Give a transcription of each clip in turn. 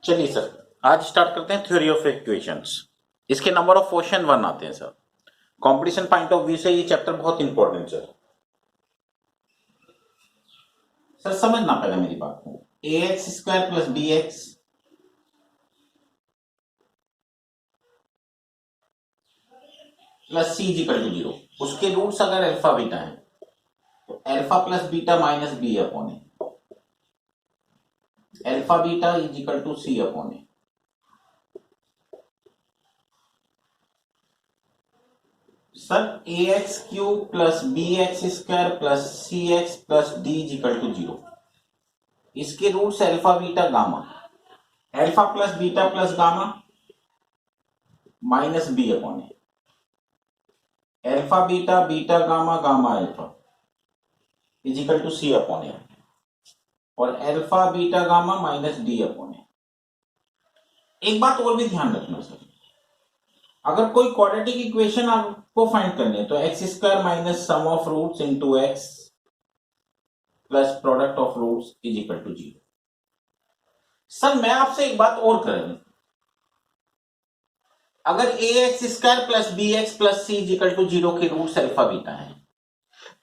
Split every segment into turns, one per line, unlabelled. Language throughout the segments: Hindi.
चलिए सर, आज स्टार्ट करते हैं थ्योरी ऑफ इक्वेशंस। इसके नंबर ऑफ क्वेश्चन 1 आते हैं sir. Competition point of view से ये चैप्टर बहुत इंपॉर्टेंट सर। सर समझना पहले मेरी बात को। A x square plus b x plus c equal to 0, उसके रूट्स अगर अल्फा बीटा है तो alpha plus beta minus b upon a, alpha beta is equal to c upon a. Sir a x cube plus b x square plus c x plus d equal to 0, इसके roots alpha beta gamma, alpha plus beta plus gamma minus b upon a, alpha beta beta gamma gamma alpha is equal to c upon a, और alpha beta gamma minus d upon a. एक बात और भी ध्यान रखना सर, अगर कोई क्वाड्रेटिक इक्वेशन आपको फाइंड करनी है तो x square minus sum of roots into x plus product of roots is equal to 0। Sir मैं आपसे एक बात और करूं, अगर a x square plus b x plus c is equal to 0 के रूट्स अल्फा बीटा है,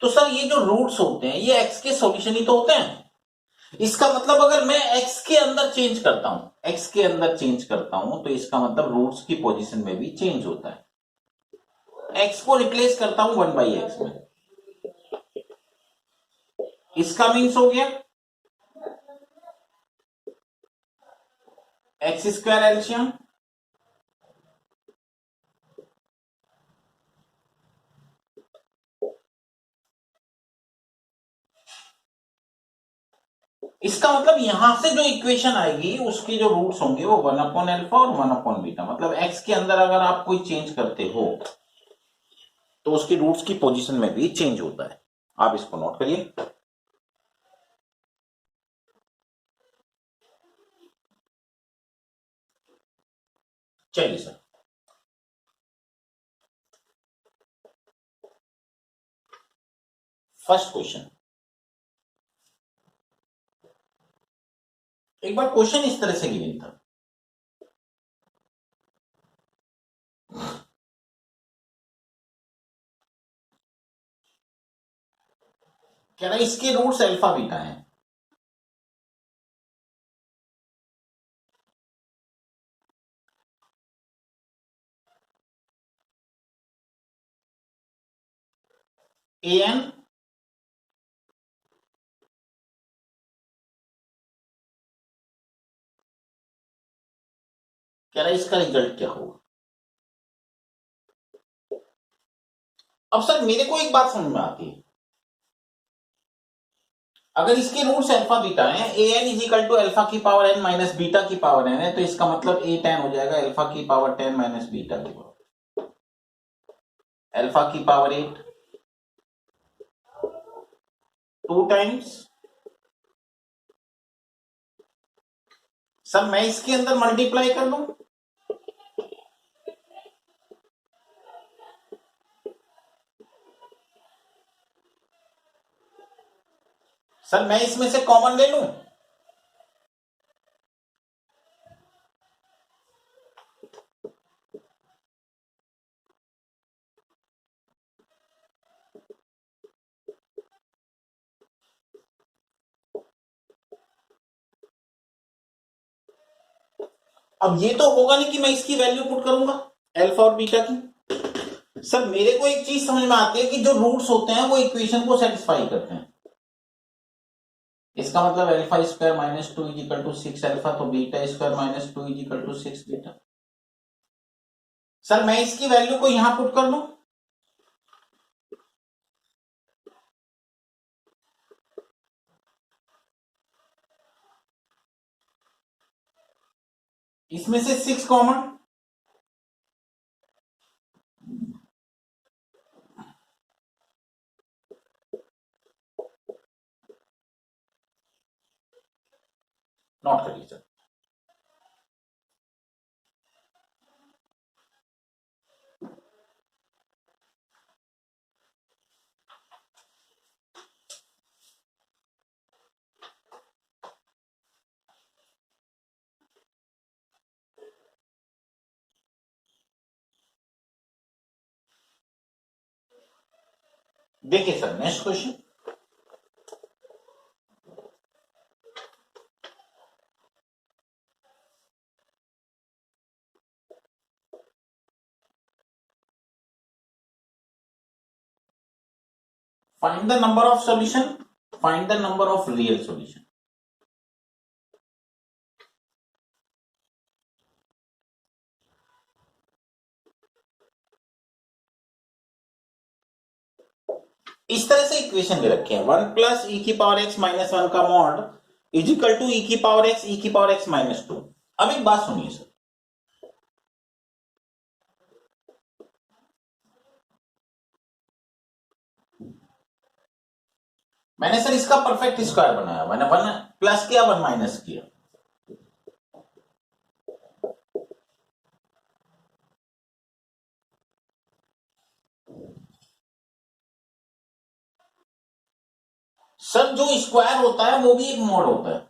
तो सर ये जो रूट्स होते हैं ये एक्स के सॉल्यूशन ही तो होते हैं। इसका मतलब अगर मैं एक्स के अंदर चेंज करता हूं, एक्स के अंदर चेंज करता हूं तो इसका मतलब रूट्स की पोजीशन में भी चेंज होता है। एक्स को रिप्लेस करता हूं 1/x में, इसका मीन्स हो गया एक्स स्क्वायर एलसीएम इसका मतलब यहां से जो इक्वेशन आएगी उसके जो रूट्स होंगे वो 1 अपॉन अल्फा और 1 अपॉन बीटा। मतलब एक्स के अंदर अगर आप कोई चेंज करते हो तो उसके रूट्स की पोजीशन में भी चेंज होता है। आप इसको नोट करिए। चलिए सर, फर्स्ट क्वेश्चन। एक बार क्वेश्चन इस तरह से गिवन था, कह रहा इसके रूट्स अल्फा बीटा हैं, ए एन कह रहा इसका रिजल्ट क्या होगा। अब सर मेरे को एक बात समझ में आती है, अगर इसके रूट्स अल्फा बीटा हैं, a n is equal to alpha की पावर एन माइनस बीटा की पावर एन है, तो इसका मतलब ए टेन हो जाएगा अल्फा की पावर 10 माइनस बीटा की पावर, अल्फा की पावर 8 2 टाइम्स। सर मैं इसके अंदर मल्टीप्लाई कर दूं, सर मैं इसमें से कॉमन ले लूं, अब ये तो होगा नहीं कि मैं इसकी वैल्यू पुट करूंगा अल्फा और बीटा की। सर मेरे को एक चीज समझ में आती है कि जो रूट्स होते हैं वो इक्वेशन को सेटिस्फाई करते हैं। इसका मतलब alpha square minus 2 is equal to 6 alpha, तो beta square minus 2 is equal to 6 beta. Sir मैं इसकी वैल्यू को यहां पुट कर दूं, इसमें से 6 कॉमन, नोट करिए सर। देखिए sir next question, find the number of solution, find the number of real solution. इस तरह से इक्वेशन दे रखे हैं, 1 प्लस ई की पावर एक्स माइनस 1 का मॉड इज इक्वल टू ई की पावर एक्स माइनस 2। अब एक बात सुनिए सर, मैंने सर इसका परफेक्ट स्क्वायर बनाया, मैंने 1 प्लस किया 1 माइनस किया। सर जो स्क्वायर होता है वो भी एक मॉड होता है।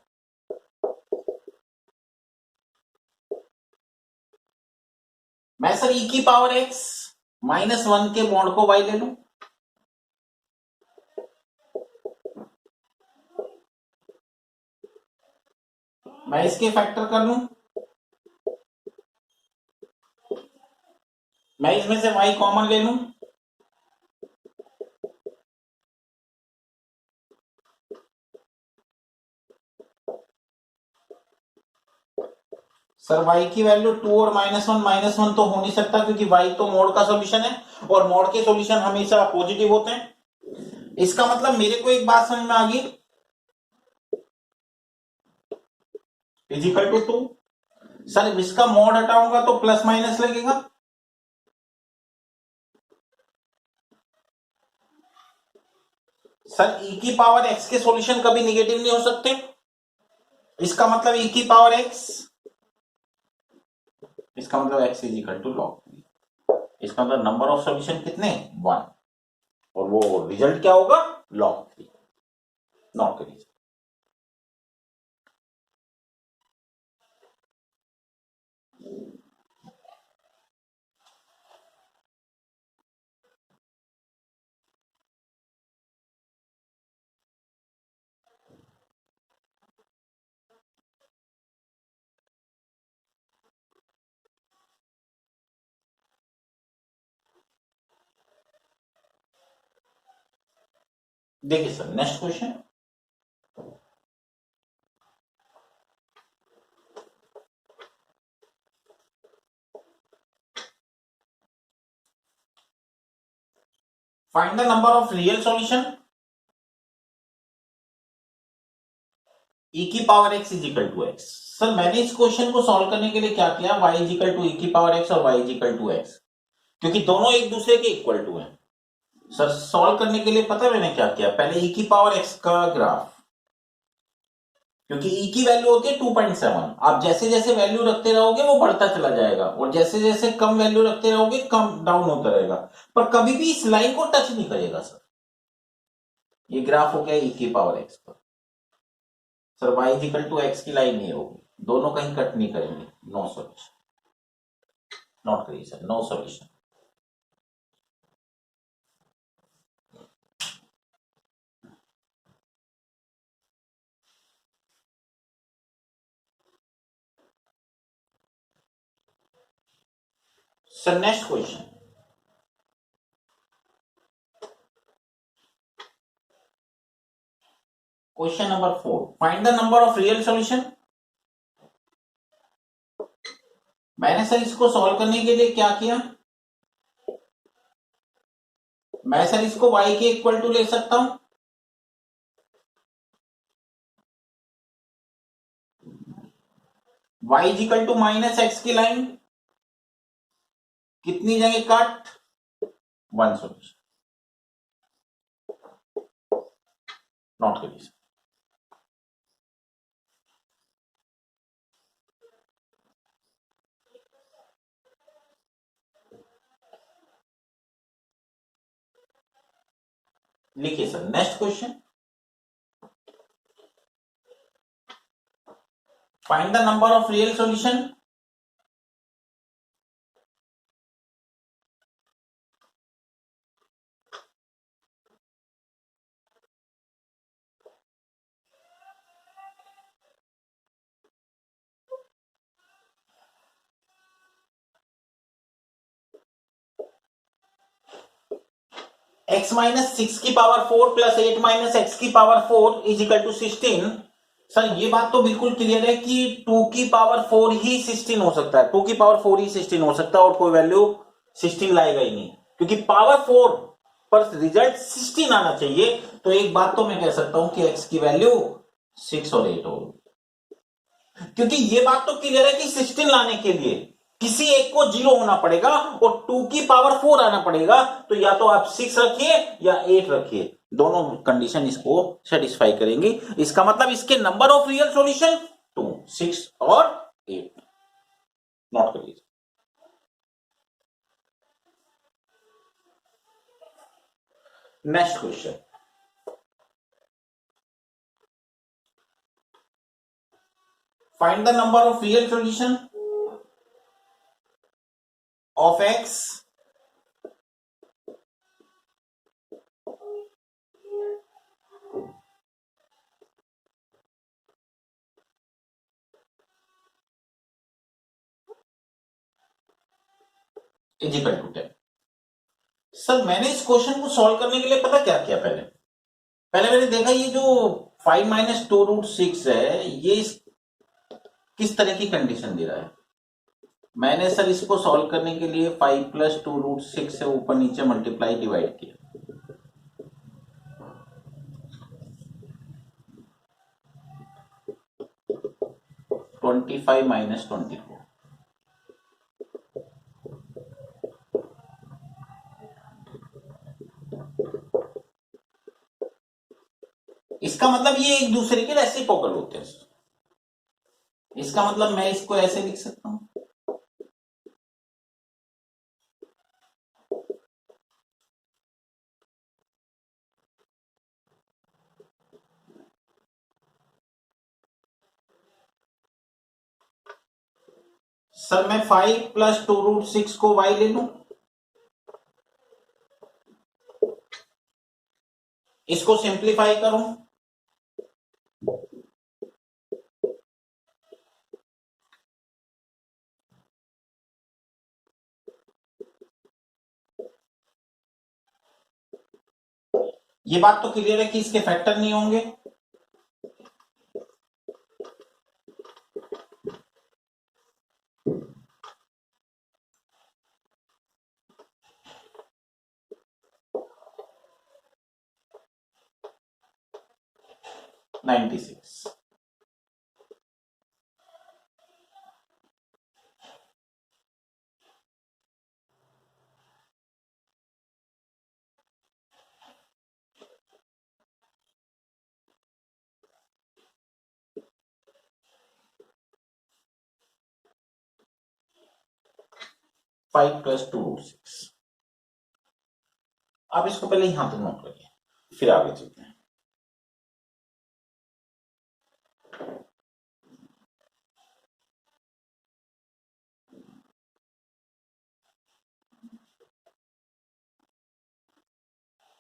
मैं सर ई की पावर एक्स माइनस 1 के मॉड को वाई ले लूं, मैं इसके फैक्टर कर लूं, मैं इसमें से y कॉमन ले लूं, सर y की वैल्यू 2 और माइनस वन तो हो नहीं सकता क्योंकि y तो मोड का सॉल्यूशन है और मोड के सॉल्यूशन हमेशा पॉजिटिव होते हैं। इसका मतलब मेरे को एक बात समझ में आ गई, इज इक्वल टू 2। सर इसका मोड हटाऊंगा तो प्लस माइनस लगेगा, सर e की पावर x के सॉल्यूशन कभी निगेटिव नहीं हो सकते, इसका मतलब e की पावर x, इसका मतलब x is equal to log, इसका मतलब नंबर ऑफ सॉल्यूशन कितने 1 और वो रिजल्ट क्या होगा लॉग 3। नॉट करिए देखिए sir next question, find the number of real solution e की power x is equal to x. Sir मैंने इस क्वेश्चन को सॉल्व करने के लिए क्या किया, y is equal to e की पावर x और y is equal to x, क्योंकि दोनों एक दूसरे के इक्वल टू हैं। सर सॉल्व करने के लिए पता है मैंने क्या किया, पहले e की पावर x का ग्राफ, क्योंकि e की वैल्यू होती है 2.7, आप जैसे जैसे वैल्यू रखते रहोगे वो बढ़ता चला जाएगा और जैसे जैसे कम वैल्यू रखते रहोगे कम डाउन होता रहेगा, पर कभी भी इस लाइन को टच नहीं करेगा सर। ये ग्राफ हो गया e की पावर x पर, sir y is equal to x की लाइन नहीं होगी, दोनों कहीं कट नहीं करेंगे, नो सॉल्यूशन, नॉट करिए sir, no solution. Sir next question, question number 4, find the number of real solution. मैंने सर इसको सॉल्व करने के लिए क्या किया, मैं सर इसको y के इक्वल टू ले सकता हूं, y is equal to minus x की लाइन कितनी जगह कट, 1 सॉल्यूशन, नॉट करिए। लिखिए sir next question, find the number of real solution x minus 6 की पावर 4 प्लस 8 माइनस एक्स की power 4 is equal to 16। Sir ये बात तो बिल्कुल क्लियर है कि 2 की पावर 4 ही 16 हो सकता है, 2 की पावर 4 ही 16 हो सकता है और कोई वैल्यू 16 लाएगा ही नहीं, क्योंकि पावर 4 पर रिजल्ट 16 आना चाहिए। तो एक बात तो मैं कह सकता हूं कि x की वैल्यू 6 और 8 होगी, क्योंकि ये बात तो क्लियर है कि 16 लाने के लिए किसी एक को 0 होना पड़ेगा और 2 की पावर 4 आना पड़ेगा। तो या तो आप 6 रखिए या 8 रखिए, दोनों कंडीशन इसको सेटिस्फाई करेंगी। इसका मतलब इसके नंबर ऑफ रियल सॉल्यूशन 2, 6 और 8। नोट करिए। Next question, find the number of real solution of x is equal to 10। Sir मैंने इस क्वेश्चन को सॉल्व करने के लिए पता क्या किया, पहले पहले मैंने देखा ये जो 5 माइनस 2√6 है, ये किस तरह की कंडीशन दे रहा है। मैंने सर इसको सॉल्व करने के लिए 5 प्लस 2√6 से ऊपर नीचे मल्टीप्लाई डिवाइड किया। Twenty five minus 24। इसका मतलब ये एक दूसरे के रेसिप्रोकल होते हैं। इसका मतलब मैं इसको ऐसे लिख सकता हूं, सर मैं 5 प्लस 2√6 को y ले लूं, इसको सिंप्लीफाई करूं, ये बात तो क्लियर है कि इसके फैक्टर नहीं होंगे। Ninety six. 5 प्लस 2√6। आप इसको पहले यहां तक नोट करिए, फिर आगे चलते हैं।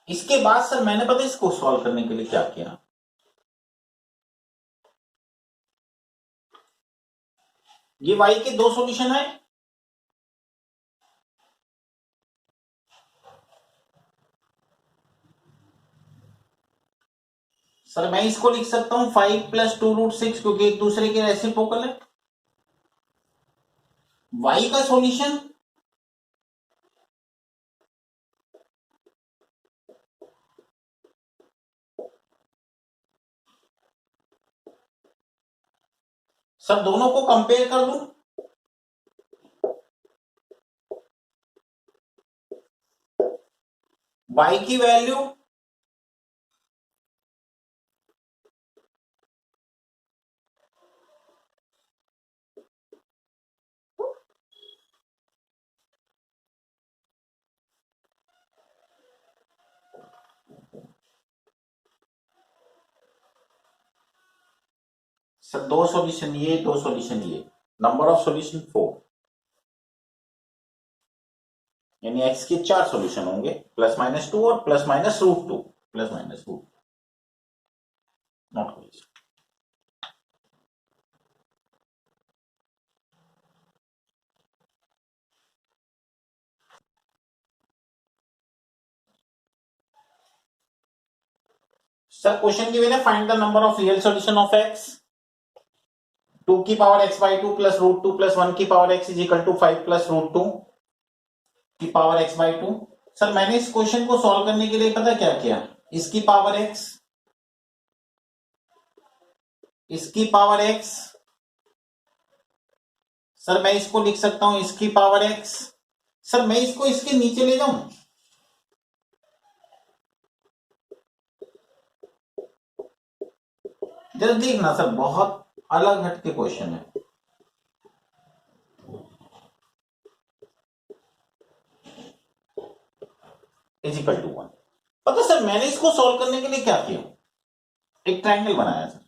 इसके बाद सर मैंने पता इसको सॉल्व करने के लिए क्या किया, ये y के दो सॉल्यूशन है, सर मैं इसको लिख सकता हूं 5 प्लस 2√6, क्योंकि एक दूसरे के रेसिप्रोकल है। y का सॉल्यूशन सर दोनों को कंपेयर कर दूं, y की वैल्यू सर दो सॉल्यूशन ये, दो सॉल्यूशन ये, नंबर ऑफ सॉल्यूशन 4, यानी x के 4 सॉल्यूशन होंगे, प्लस माइनस 2 और plus minus √2, plus minus √2। Note करिए। सर क्वेश्चन गिवन है, find the number of real solution of x, 2 की power x by 2 plus root 2 plus 1 की power x is equal to 5 plus root 2 की पावर एक्स बाई 2। सर मैंने इस क्वेश्चन को सॉल्व करने के लिए पता क्या किया, इसकी पावर एक्स, इसकी पावर एक्स, सर मैं इसको लिख सकता हूं इसकी पावर एक्स, सर मैं इसको इसके नीचे ले जाऊं, जरा देखना सर, बहुत अलग हटके क्वेश्चन है। Is equal to 1। पता सर मैंने इसको सॉल्व करने के लिए क्या किया, एक ट्रायंगल बनाया सर,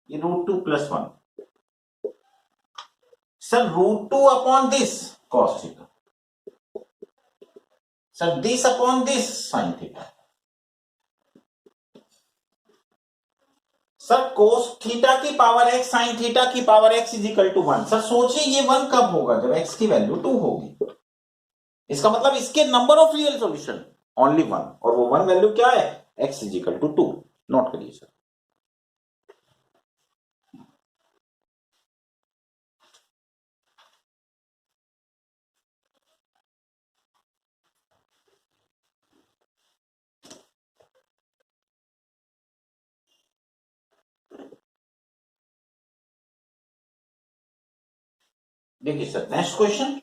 ये root 2 plus 1, sir root 2 upon this cos theta, sir this upon this sine theta, sir cos theta की पावर एक्स साइन थीटा की power x is equal to 1। Sir सोचिए ये 1 कब होगा, जब एक्स की वैल्यू 2 होगी, इसका मतलब इसके number of real solution only 1, और वो 1 वैल्यू क्या है, x is equal to 2। Note करिए सर। देखिए sir next question,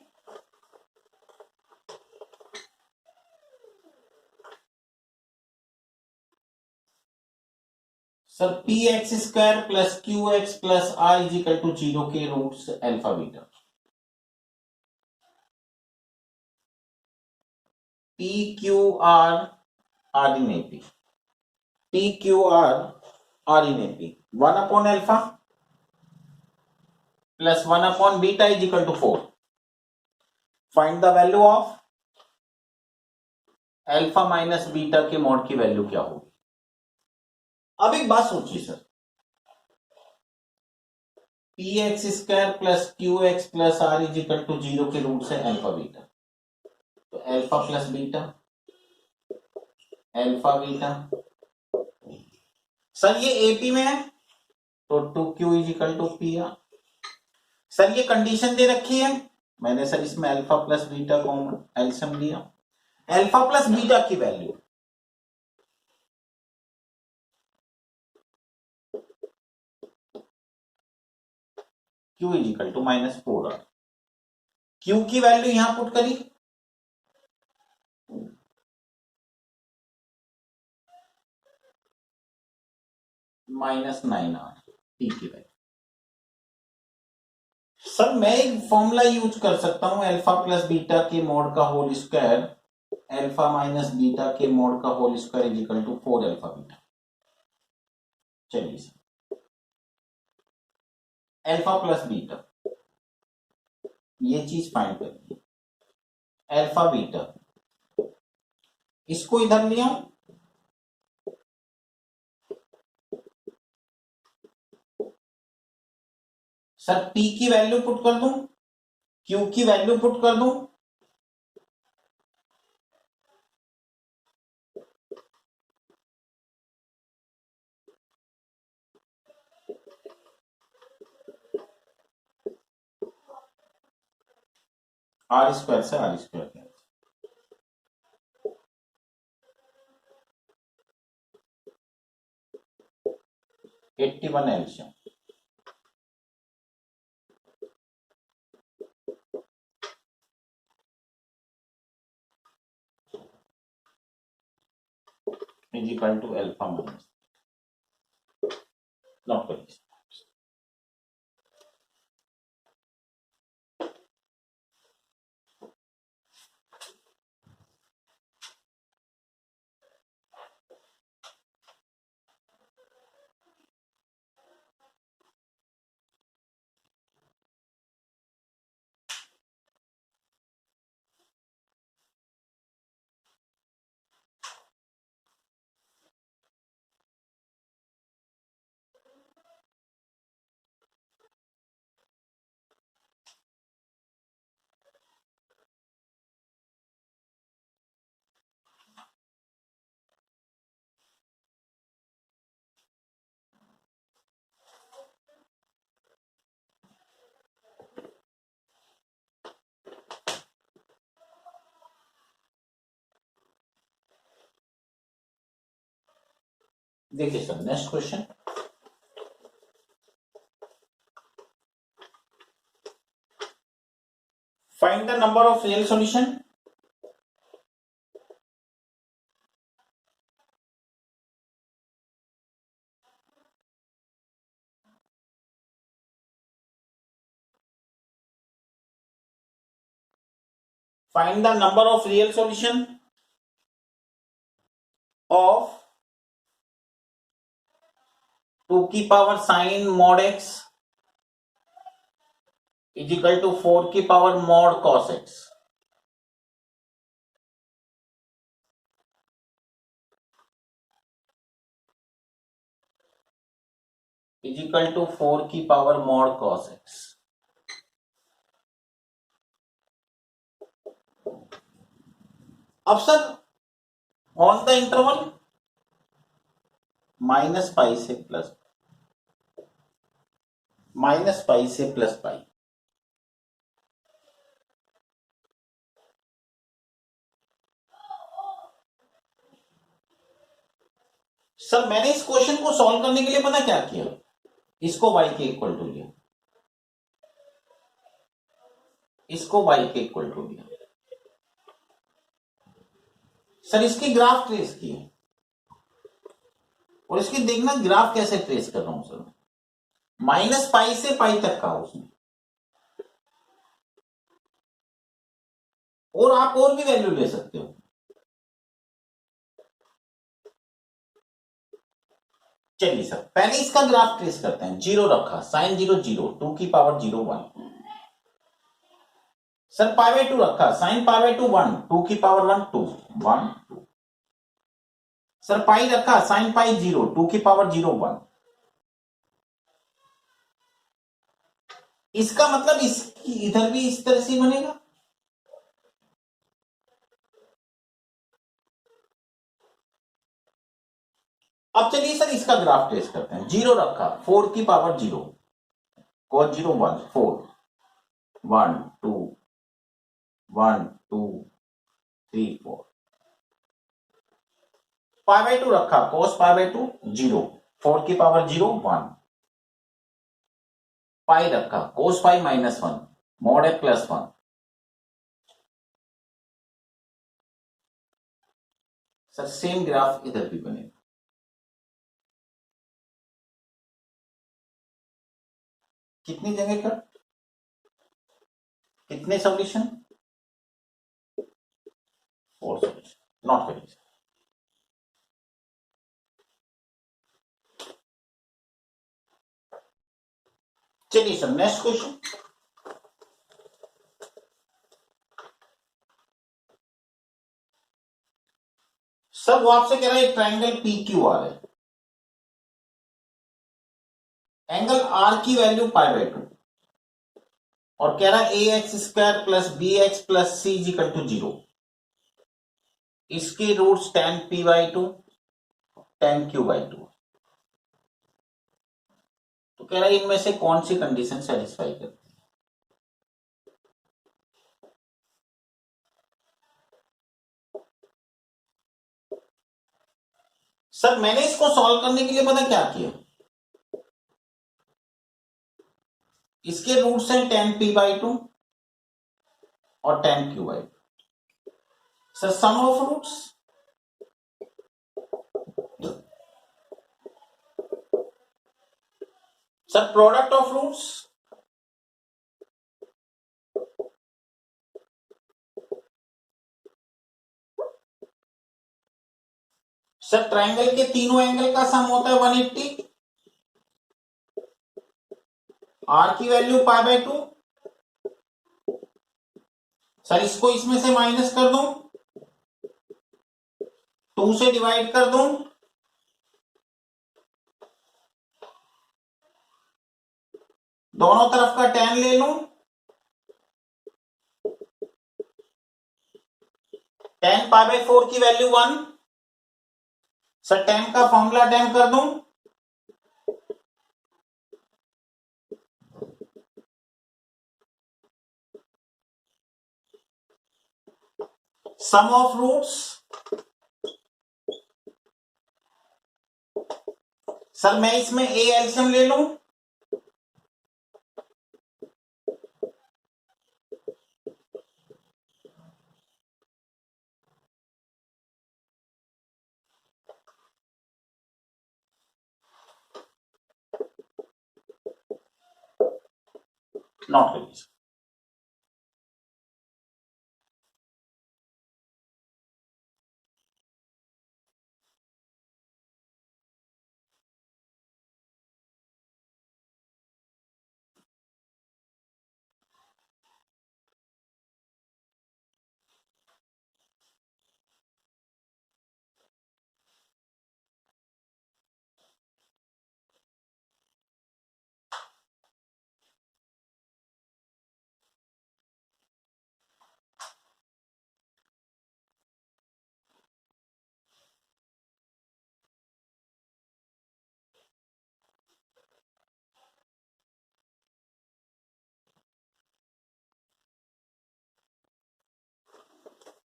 sir p x square plus q x plus r is equal to 0 के roots alpha beta, p q r are in AP, p q r in AP 1 upon alpha plus 1 upon beta is equal to 4। Find the value of alpha minus beta के मॉड की वैल्यू क्या होगी। अब एक बात सोचिए sir, p x square plus q x plus r is equal to 0 के रूट है अल्फा बीटा, तो alpha plus beta, alpha beta, sir ये एपी में है तो 2q is equal to p r. Sir ये कंडीशन दे रखी है, मैंने सर इसमें alpha plus beta common LCM लिया, अल्फा प्लस बीटा की value q is equal to -4r, q की वैल्यू यहां पुट करी, -9r, t की वैल्यू। सर मैं एक फॉर्मूला यूज कर सकता हूं, अल्फा प्लस बीटा के मॉड का whole square, alpha minus beta के मॉड का whole square is equal to 4 alpha beta. चलिए सर, अल्फा प्लस बीटा ये चीज फाइंड करिए, अल्फा बीटा इसको इधर लिया, सर p की वैल्यू पुट कर दूं, q की वैल्यू पुट कर दूं, आर स्क्वायर से आर स्क्वायर क्या, 81 LCM, is equal to alpha minus, note करिए। देखिए sir, next question, find the number of real solution find the number of real solution of 2 की power sin mod x is equal to 4 की power mod cos x is equal to 4 की पावर mod cos x। अब sir on the interval minus pi से प्लस पाई, सर मैंने इस क्वेश्चन को सॉल्व करने के लिए पता क्या किया, इसको y के इक्वल टू लिया, इसको y के इक्वल टू लिया, सर इसकी ग्राफ ट्रेस की और इसकी देखना ग्राफ कैसे ट्रेस कर रहा हूं सर, माइनस पाई से पाई तक का उसमें, और आप और भी वैल्यू ले सकते हो। चलिए सर पहले इसका ग्राफ ट्रेस करते हैं। जीरो रखा, साइन 0 0, 2 की पावर 0 1, सर पाई बाय 2 रखा, साइन पाई बाय 2 1, 2 की पावर 1 2 1 2, सर पाई रखा, साइन पाई 0, 2 की पावर 0 1। इसका मतलब इसकी इधर भी इस तरह से बनेगा। अब चलिए सर इसका ग्राफ ट्रेस करते हैं। जीरो रखा, 4 की पावर 0, cos 0 1 4 1 2 1 2 3 4, पाई बाय 2 रखा, cos पाई बाय 2 0, 4 की पावर 0 1, पाई रखा, cos पाई माइनस 1, मॉड है प्लस 1, सर सेम ग्राफ इधर भी बनेगा। कितनी जगह का, कितने सॉल्यूशन, 4 सॉल्यूशन, नॉट करेक्ट। चलिए सर नेक्स्ट क्वेश्चन, सर वो आपसे कह रहा है एक ट्राइंगल पी क्यू आर है, एंगल आर की वैल्यू पाई बाय 2, और कह रहा है a x square plus b x plus c equal to 0, इसके roots tan p by 2 tan q बाई 2। तो कह रहा है इनमें से कौन सी कंडीशन सेटिस्फाई करती है। सर मैंने इसको सॉल्व करने के लिए पता क्या किया, इसके रूट्स हैं tan p बाई 2 और tan q बाई 2, sir sum of roots, sir product of roots, sir triangle के तीनों एंगल का सम होता है 180, आर की वैल्यू पाई बाय 2, सर इसको इसमें से माइनस कर दूं, 2 से डिवाइड कर दूं, दोनों तरफ का tan ले लूं, tan पाई बाय 4 की वैल्यू 1, सर tan का फॉर्मूला tan कर दूं, सम ऑफ रूट्स, सर मैं इसमें ए एल्सियम ले लूं? Not really.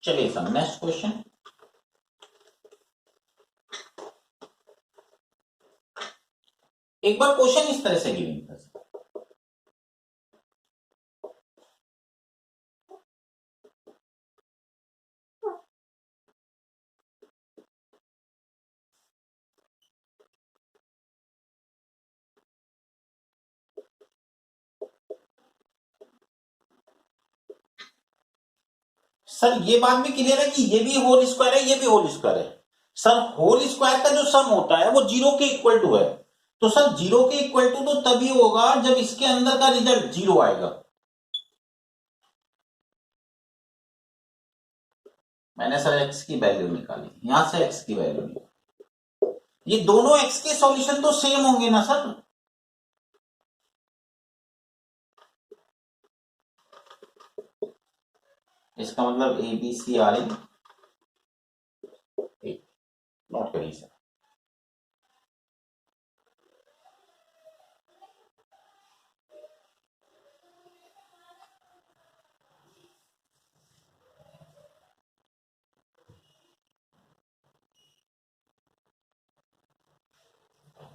चलिए सर नेक्स्ट क्वेश्चन। एक बार क्वेश्चन इस तरह से गिवन था सर। सर ये बात भी क्लियर है कि ये भी होल स्क्वायर है, ये भी होल स्क्वायर है। सर होल स्क्वायर का जो सम होता है वो जीरो के इक्वल टू है, तो सर जीरो के इक्वल टू तो तभी होगा जब इसके अंदर का रिजल्ट जीरो आएगा। मैंने सर एक्स की वैल्यू निकाली, यहां से एक्स की वैल्यू निकाली। ये दोनों एक्स के सॉल्यूशन तो सेम होंगे ना सर? इसका मतलब A B C are in note करिए सर।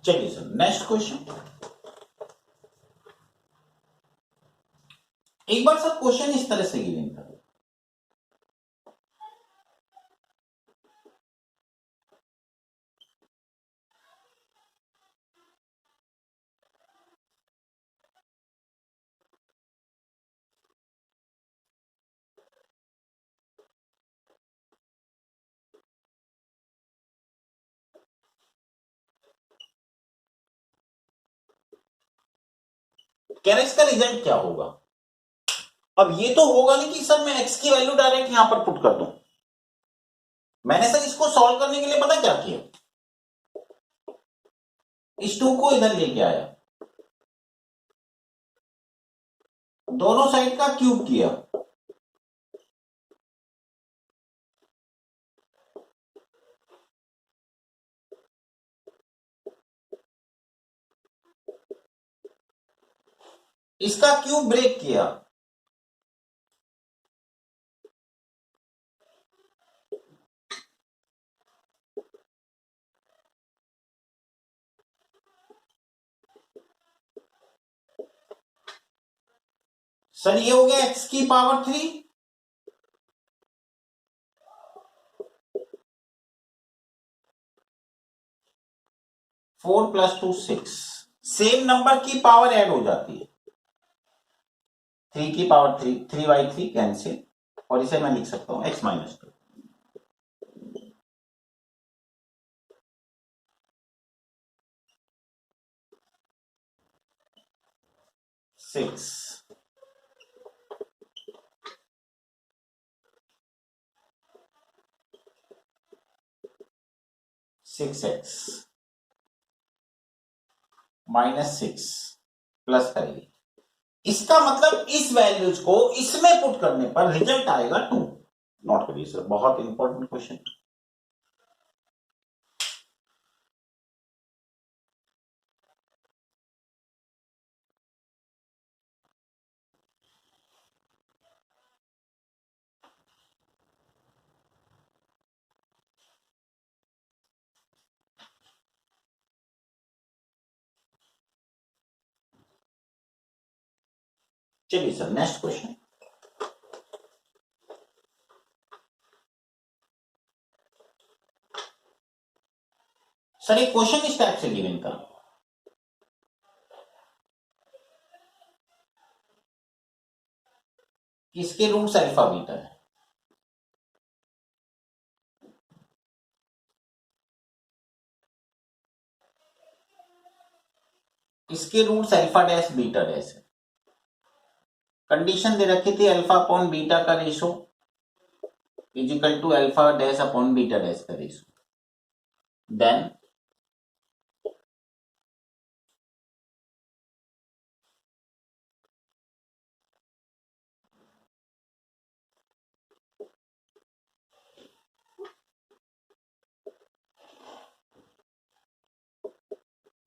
चलिए सर नेक्स्ट क्वेश्चन। एक बार सर क्वेश्चन इस तरह से गिवन था। कह रहे इसका रिजल्ट क्या होगा? अब ये तो होगा नहीं कि सर मैं एक्स की वैल्यू डायरेक्ट यहां पर पुट कर दूं। मैंने सर इसको सॉल्व करने के लिए पता क्या किया, इस टू को इधर लेके आया, दोनों साइड का क्यूब किया, इसका क्यूब ब्रेक किया। सर ये हो गया एक्स की पावर 3, 4 + 2 6। सेम नंबर की पावर ऐड हो जाती है, 3 की पावर 3, 3/3 कैंसिल, और इसे मैं लिख सकता हूं x - 2। 6 6x -6 प्लस करेंगे। इसका मतलब इस वैल्यूज को इसमें पुट करने पर रिजल्ट आएगा 2। नॉट करिए सर, बहुत इंपॉर्टेंट क्वेश्चन। चलिए सर नेक्स्ट क्वेश्चन। सर एक क्वेश्चन इस टाइप से गिवन था, इसके रूट्स अल्फा बीटा है, इसके roots alpha dash beta dash है। कंडीशन दे रखी थी अल्फा अपॉन बीटा का ratio is equal to alpha dash upon beta dash का रेशो। देन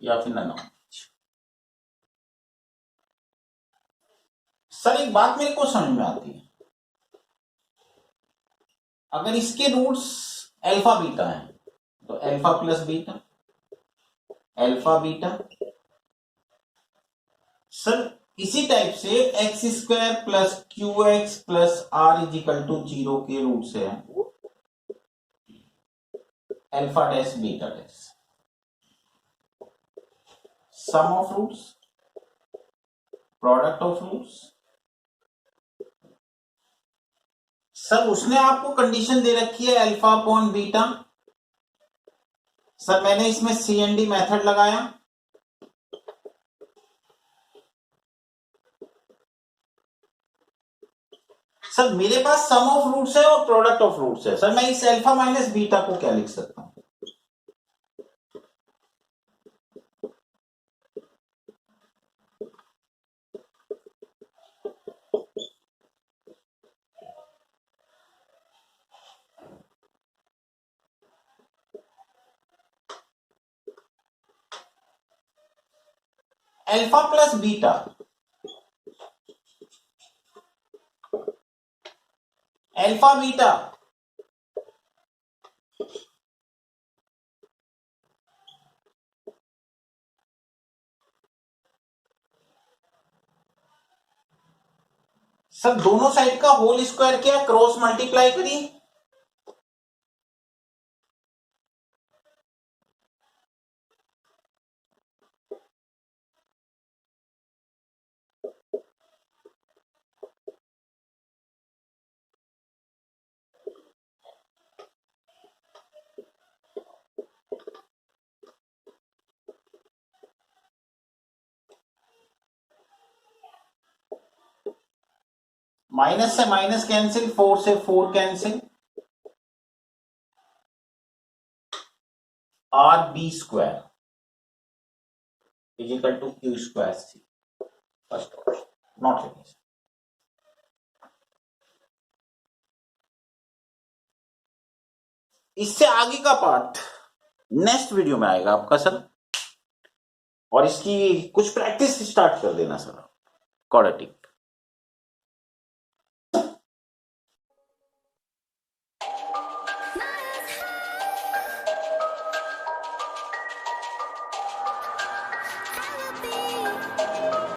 या फिर नन। सर एक बात मेरे को समझ में आती है, अगर इसके रूट्स अल्फा बीटा है तो alpha plus beta alpha beta. Sir इसी टाइप से x square plus q x plus r is equal to 0 के रूट से है alpha dash beta dash. Sum of roots product of roots. Sir उसने आपको कंडीशन दे रखी है अल्फा अपॉन बीटा। सर मैंने इसमें CND मेथड लगाया, सर मेरे पास सम ऑफ रूट्स है और प्रोडक्ट ऑफ रूट्स है। सर मैं इस अल्फा माइनस बीटा को क्या लिख सकता हूं? Alpha plus beta alpha beta sir दोनों साइड का होल स्क्वायर किया, क्रॉस मल्टीप्लाई करिए। माइनस से माइनस कैंसिल, 4 से 4 cancel, r b square is equal to q square c. First option note लिखिए। इससे आगे का पार्ट नेक्स्ट वीडियो में आएगा आपका सर, और इसकी कुछ प्रैक्टिस स्टार्ट कर देना सर। क्वाड्रेटिक।